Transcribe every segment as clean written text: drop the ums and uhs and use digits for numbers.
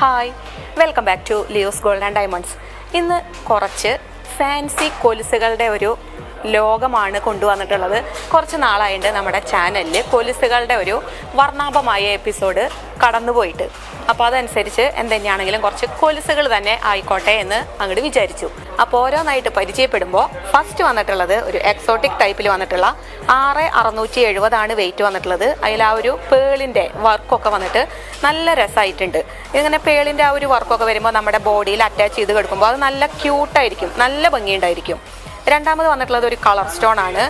Hi, welcome back to Leo's gold and diamonds. ഇന്ന് കുറച്ച് fancy കൊലുസുകളുടെ ഒരു ലോകമാണ് കൊണ്ടുവന്നിട്ടുള്ളത്. കുറച്ച് നാളായിട്ട് നമ്മുടെ ചാനലിൽ കൊലുസുകളുടെ ഒരു വർണ്ണാഭമായ എപ്പിസോഡ് കടന്നുപോയിട്ട്, അപ്പോൾ അതനുസരിച്ച് എന്തെന്നെയാണെങ്കിലും കുറച്ച് കൊലുസുകൾ തന്നെ ആയിക്കോട്ടെ എന്ന് അങ്ങോട്ട് വിചാരിച്ചു. അപ്പോൾ ഓരോന്നായിട്ട് പരിചയപ്പെടുമ്പോൾ ഫസ്റ്റ് വന്നിട്ടുള്ളത് ഒരു എക്സോട്ടിക് ടൈപ്പിൽ വന്നിട്ടുള്ള 6670 വെയിറ്റ് വന്നിട്ടുള്ളത്. അതിൽ ആ ഒരു പേളിൻ്റെ വർക്കൊക്കെ വന്നിട്ട് നല്ല രസമായിട്ടുണ്ട്. ഇങ്ങനെ പേളിൻ്റെ ആ ഒരു വർക്കൊക്കെ വരുമ്പോൾ നമ്മുടെ ബോഡിയിൽ അറ്റാച്ച് ചെയ്ത് കിടക്കുമ്പോൾ അത് നല്ല ക്യൂട്ടായിരിക്കും, നല്ല ഭംഗിയുണ്ടായിരിക്കും. രണ്ടാമത് വന്നിട്ടുള്ളത് ഒരു കളർ സ്റ്റോൺ ആണ്.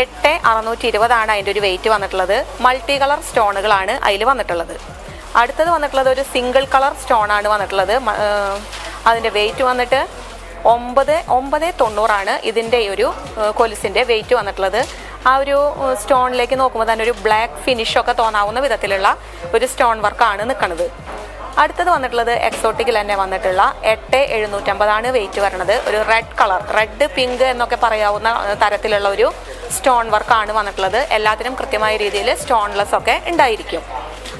8620 അതിൻ്റെ ഒരു വെയിറ്റ് വന്നിട്ടുള്ളത്. മൾട്ടി കളർ സ്റ്റോണുകളാണ് അതിൽ വന്നിട്ടുള്ളത്. അടുത്തത് വന്നിട്ടുള്ളത് ഒരു സിംഗിൾ കളർ സ്റ്റോൺ ആണ് വന്നിട്ടുള്ളത്. അതിൻ്റെ വെയിറ്റ് വന്നിട്ട് 990 ഇതിൻ്റെ ഒരു കൊലുസിൻ്റെ വെയിറ്റ് വന്നിട്ടുള്ളത്. ആ ഒരു സ്റ്റോണിലേക്ക് നോക്കുമ്പോൾ തന്നെ ഒരു ബ്ലാക്ക് ഫിനിഷൊക്കെ തോന്നാവുന്ന വിധത്തിലുള്ള ഒരു സ്റ്റോൺ വർക്കാണ് നിൽക്കുന്നത്. അടുത്തത് വന്നിട്ടുള്ളത് എക്സോട്ടിക്കിൽ തന്നെ വന്നിട്ടുള്ള 8750 വെയിറ്റ് വരണത്. ഒരു റെഡ് കളർ, റെഡ് പിങ്ക് എന്നൊക്കെ പറയാവുന്ന തരത്തിലുള്ള ഒരു സ്റ്റോൺ വർക്കാണ് വന്നിട്ടുള്ളത്. എല്ലാത്തിനും കൃത്യമായ രീതിയിൽ സ്റ്റോൺലെസ് ഒക്കെ ഉണ്ടായിരിക്കും.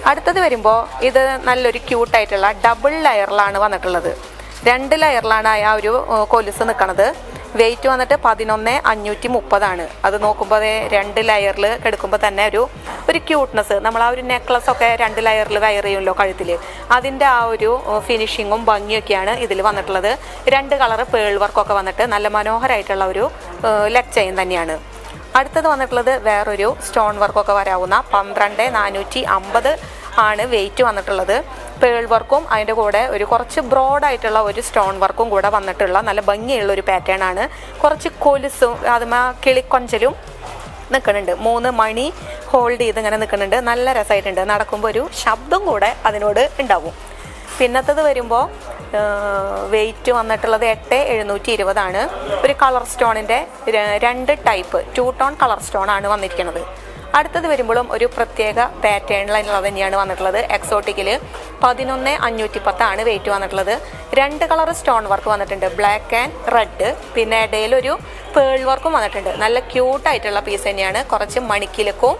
അടുത്തത് വരുമ്പോൾ ഇത് നല്ലൊരു ക്യൂട്ടായിട്ടുള്ള ഡബിൾ ലെയറിലാണ് വന്നിട്ടുള്ളത്. 2 ലെയറിലാണ് ആ ഒരു കൊലുസ് നിൽക്കുന്നത്. വെയിറ്റ് വന്നിട്ട് 11,530. അത് നോക്കുമ്പോൾ 2 ലെയറിൽ കിടക്കുമ്പോൾ തന്നെ ഒരു ക്യൂട്ട്നെസ്, നമ്മൾ ആ ഒരു നെക്ലസ് ഒക്കെ 2 ലെയറിൽ വെയർ ചെയ്യുമല്ലോ കഴുത്തിൽ, അതിൻ്റെ ആ ഒരു ഫിനിഷിങ്ങും ഭംഗിയൊക്കെയാണ് ഇതിൽ വന്നിട്ടുള്ളത്. 2 കളർ പേൾ വർക്കൊക്കെ വന്നിട്ട് നല്ല മനോഹരമായിട്ടുള്ള ഒരു ലെഗ് ചെയിൻ തന്നെയാണ്. അടുത്തത് വന്നിട്ടുള്ളത് വേറൊരു സ്റ്റോൺ വർക്കൊക്കെ വരാവുന്ന 12,450 ആണ് വെയിറ്റ് വന്നിട്ടുള്ളത്. പേൾ വർക്കും അതിൻ്റെ കൂടെ ഒരു കുറച്ച് ബ്രോഡായിട്ടുള്ള ഒരു സ്റ്റോൺ വർക്കും കൂടെ വന്നിട്ടുള്ള നല്ല ഭംഗിയുള്ള ഒരു പാറ്റേൺ ആണ്. കുറച്ച് കൊലുസും അതുമാ കിളിക്കൊഞ്ചലും നിൽക്കുന്നുണ്ട്. 3 മണി ഹോൾഡ് ചെയ്ത് ഇങ്ങനെ നിൽക്കുന്നുണ്ട്. നല്ല രസമായിട്ടുണ്ട്. നടക്കുമ്പോൾ ഒരു ശബ്ദം കൂടെ അതിനോട് ഉണ്ടാവും. പിന്നത്തത് വരുമ്പോൾ വെയിറ്റ് വന്നിട്ടുള്ളത് 8720 ആണ്. ഒരു കളർ സ്റ്റോണിൻ്റെ 2 ടൈപ്പ് 2 ടോൺ കളർ സ്റ്റോൺ ആണ് വന്നിരിക്കുന്നത്. അടുത്തത് വരുമ്പോഴും ഒരു പ്രത്യേക പാറ്റേണിലുള്ള തന്നെയാണ് വന്നിട്ടുള്ളത്. എക്സോട്ടിക്കിൽ 11,510 വെയിറ്റ് വന്നിട്ടുള്ളത്. 2 കളർ സ്റ്റോൺ വർക്ക് വന്നിട്ടുണ്ട്, ബ്ലാക്ക് ആൻഡ് റെഡ്. പിന്നെ ഇടയിലൊരു പേൾ വർക്കും വന്നിട്ടുണ്ട്. നല്ല ക്യൂട്ടായിട്ടുള്ള പീസ് തന്നെയാണ്. കുറച്ച് മണിക്കിലക്കും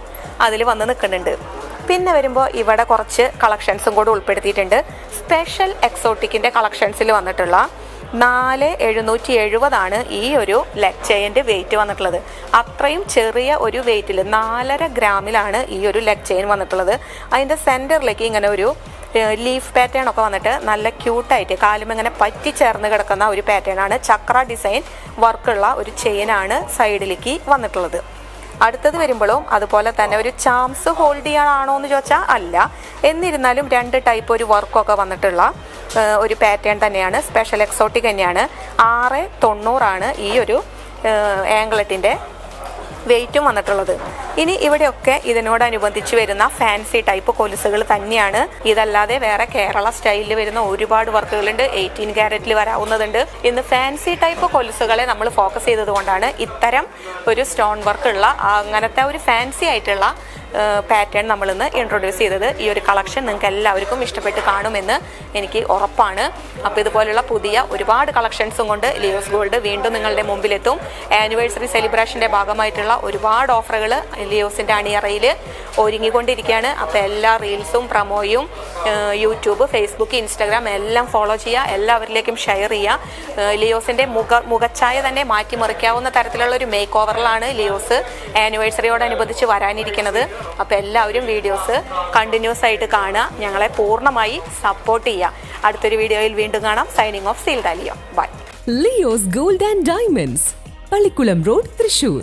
അതിൽ വന്ന് നിൽക്കുന്നുണ്ട്. പിന്നെ വരുമ്പോൾ ഇവിടെ കുറച്ച് കളക്ഷൻസും കൂടെ ഉൾപ്പെടുത്തിയിട്ടുണ്ട്. സ്പെഷ്യൽ എക്സോട്ടിക്കിൻ്റെ കളക്ഷൻസിൽ വന്നിട്ടുള്ള 4,770 ഈ ഒരു ലെഗ് ചെയിൻ്റെ വെയിറ്റ് വന്നിട്ടുള്ളത്. അത്രയും ചെറിയ ഒരു വെയിറ്റിൽ 4.5 ഗ്രാമിലാണ് ഈ ഒരു ലെഗ് ചെയിൻ വന്നിട്ടുള്ളത്. അതിൻ്റെ സെൻറ്ററിലേക്ക് ഇങ്ങനെ ഒരു ലീഫ് പാറ്റേൺ ഒക്കെ വന്നിട്ട് നല്ല ക്യൂട്ടായിട്ട് കാലും ഇങ്ങനെ പറ്റി ചേർന്ന് കിടക്കുന്ന ഒരു പാറ്റേൺ ആണ്. ചക്ര ഡിസൈൻ വർക്കുള്ള ഒരു ചെയിനാണ് സൈഡിലേക്ക് വന്നിട്ടുള്ളത്. അടുത്തത് വരുമ്പോഴും അതുപോലെ തന്നെ ഒരു ചാംസ് ഹോൾഡ് ചെയ്യാനാണോ എന്ന് ചോദിച്ചാൽ അല്ല. എന്നിരുന്നാലും 2 ടൈപ്പ് ഒരു വർക്കൊക്കെ വന്നിട്ടുള്ള ഒരു പാറ്റേൺ തന്നെയാണ്. സ്പെഷ്യൽ എക്സോട്ടിക് തന്നെയാണ്. 690 ഈ ഒരു ആംഗ്ലറ്റിൻ്റെ വെയിറ്റും വന്നിട്ടുള്ളത്. ഇനി ഇവിടെയൊക്കെ ഇതിനോടനുബന്ധിച്ച് വരുന്ന ഫാൻസി ടൈപ്പ് കൊലുസുകൾ തന്നെയാണ്. ഇതല്ലാതെ വേറെ കേരള സ്റ്റൈലിൽ വരുന്ന ഒരുപാട് വർക്കുകളുണ്ട്. 18 ക്യാരറ്റിൽ വരാവുന്നതുണ്ട്. ഇന്ന് ഫാൻസി ടൈപ്പ് കൊലുസുകളെ നമ്മൾ ഫോക്കസ് ചെയ്തത് കൊണ്ടാണ് ഇത്തരം ഒരു സ്റ്റോൺ വർക്കുള്ള അങ്ങനത്തെ ഒരു ഫാൻസി ആയിട്ടുള്ള പാറ്റേൺ നമ്മളിന്ന് ഇൻട്രൊഡ്യൂസ് ചെയ്തത്. ഈ ഒരു കളക്ഷൻ നിങ്ങൾക്ക് എല്ലാവർക്കും ഇഷ്ടപ്പെട്ട് കാണുമെന്ന് എനിക്ക് ഉറപ്പാണ്. അപ്പോൾ ഇതുപോലുള്ള പുതിയ ഒരുപാട് കളക്ഷൻസും കൊണ്ട് ലിയോസ് ഗോൾഡ് വീണ്ടും നിങ്ങളുടെ മുമ്പിലെത്തും. ആനിവേഴ്സറി സെലിബ്രേഷൻ്റെ ഭാഗമായിട്ടുള്ള ഒരുപാട് ഓഫറുകൾ ലിയോസിൻ്റെ അണിയറയിൽ ഒരുങ്ങിക്കൊണ്ടിരിക്കുകയാണ്. അപ്പോൾ എല്ലാ റീൽസും പ്രമോയും യൂട്യൂബ്, ഫേസ്ബുക്ക്, ഇൻസ്റ്റാഗ്രാം എല്ലാം ഫോളോ ചെയ്യുക. എല്ലാവരിലേക്കും ഷെയർ ചെയ്യുക. ലിയോസിൻ്റെ മുഖച്ഛായ തന്നെ മാറ്റിമറിക്കാവുന്ന തരത്തിലുള്ള ഒരു മേക്ക് ഓവറിലാണ് ലിയോസ് ആനിവേഴ്സറിയോടനുബന്ധിച്ച് വരാനിരിക്കുന്നത്. അപ്പോൾ എല്ലാവരും വീഡിയോസ് കണ്ടിന്യൂസ് ആയിട്ട് കാണുക. ഞങ്ങളെ പൂർണ്ണമായി സപ്പോർട്ട് ചെയ്യുക. അടുത്തൊരു വീഡിയോയിൽ വീണ്ടും കാണാം. സൈനിങ് ഓഫ് സീൽഡ Leo. Bye. Leo's gold and diamonds, Pallikulam road, Thrissur.